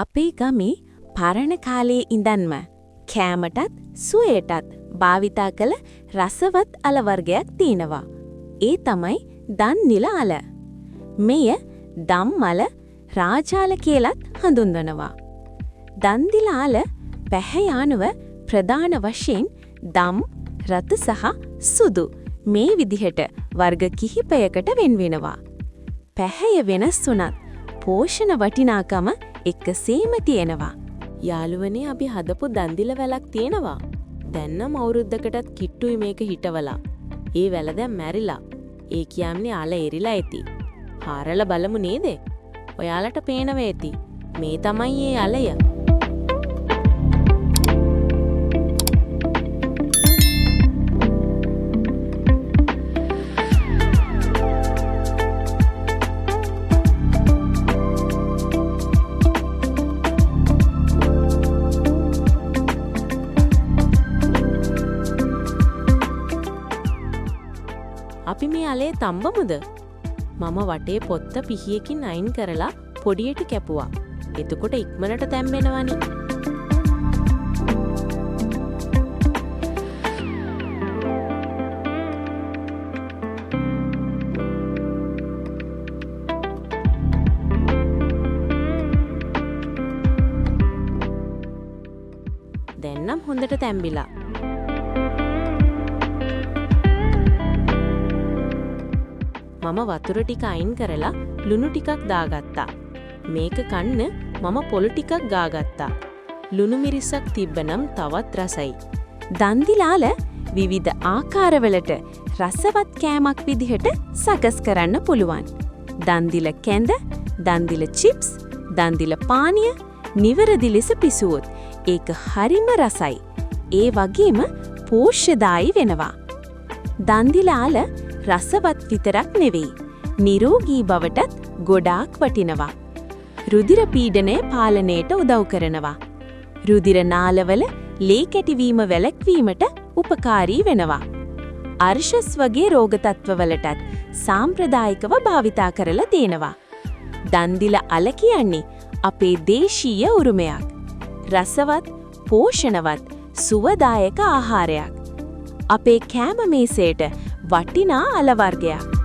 අපේ ගමේ පරණ කාලයේ ඉඳන්ම කෑමටත් සුවයටත් භාවිතා කළ රසවත් අල වර්ගයක් තියෙනවා. ඒ තමයි දන්නිල අල. මෙය දම්මල රාජාල කියලත් හඳුන්වනවා. දන්දිල අල පැහැයානුව ප්‍රධාන වශයෙන් දම්, රතු සහ සුදු මේ විදිහට වර්ග කිහිපයකට වෙන්වෙනවා. පැහැය වෙනස් වුණත් පෝෂණ වටිනාකම එකසේම තියෙනවා. යාළුවනේ අපි හදපු දන්දිල වැලක් තියෙනවා. දැන් නම් අවුරුද්දකටත් කිට්ටුයි මේක හිටවලා. ඒ වැල දැන් මැරිලා. ඒ කියන්නේ අල එරිලා ඇති. හාරලා බලමු නේද? ඔයාලට පේනවා ඇති. මේ තමයි ඒ අලය. අපි මේ අලේ තඹමුද? මම වටේ පොත්ත පිහියකින් අයින් කරලා පොඩියට කැපුවා. එතකොට ඉක්මනට තැම්බෙනවනේ. දැන් නම් හොඳට තැම්බිලා. මම වතුර ටික අයින් කරලා ලුණු ටිකක් දාගත්තා. මේක කන්න මම පොළු ටිකක් ගාගත්තා. ලුණු මිරිසක් තිබ්බනම් තවත් රසයි. දන්දිලාල විවිධ ආකාරවලට රසවත් කෑමක් විදිහට සකස් කරන්න පුළුවන්. දන්දිල කැඳ, දන්දිල චිප්ස්, දන්දිල පානීය නිවැරදි ලෙස පිසුවොත් ඒක හරිම රසයි. ඒ වගේම පෝෂ්‍යදායී වෙනවා. දන්දිලාල රසවත් විතරක් නෙවෙයි, නිරෝගී බවටත් ගොඩාක් වටිනවා. රුධිර පීඩනය පාලනයට උදව් කරනවා. රුධිර නාලවල ලේ කැටිවීම වැළැක්වීමට උපකාරී වෙනවා. අර්ශස් වගේ රෝග තත්ත්වවලටත් සාම්ප්‍රදායිකව භාවිතා කරලා තියෙනවා. දන්දිල අල කියන්නේ අපේ දේශීය උරුමයක්. රසවත්, පෝෂණවත්, සුවදායක ආහාරයක්. අපේ කෑම මේසයට වටිනා අල වර්ගයක්.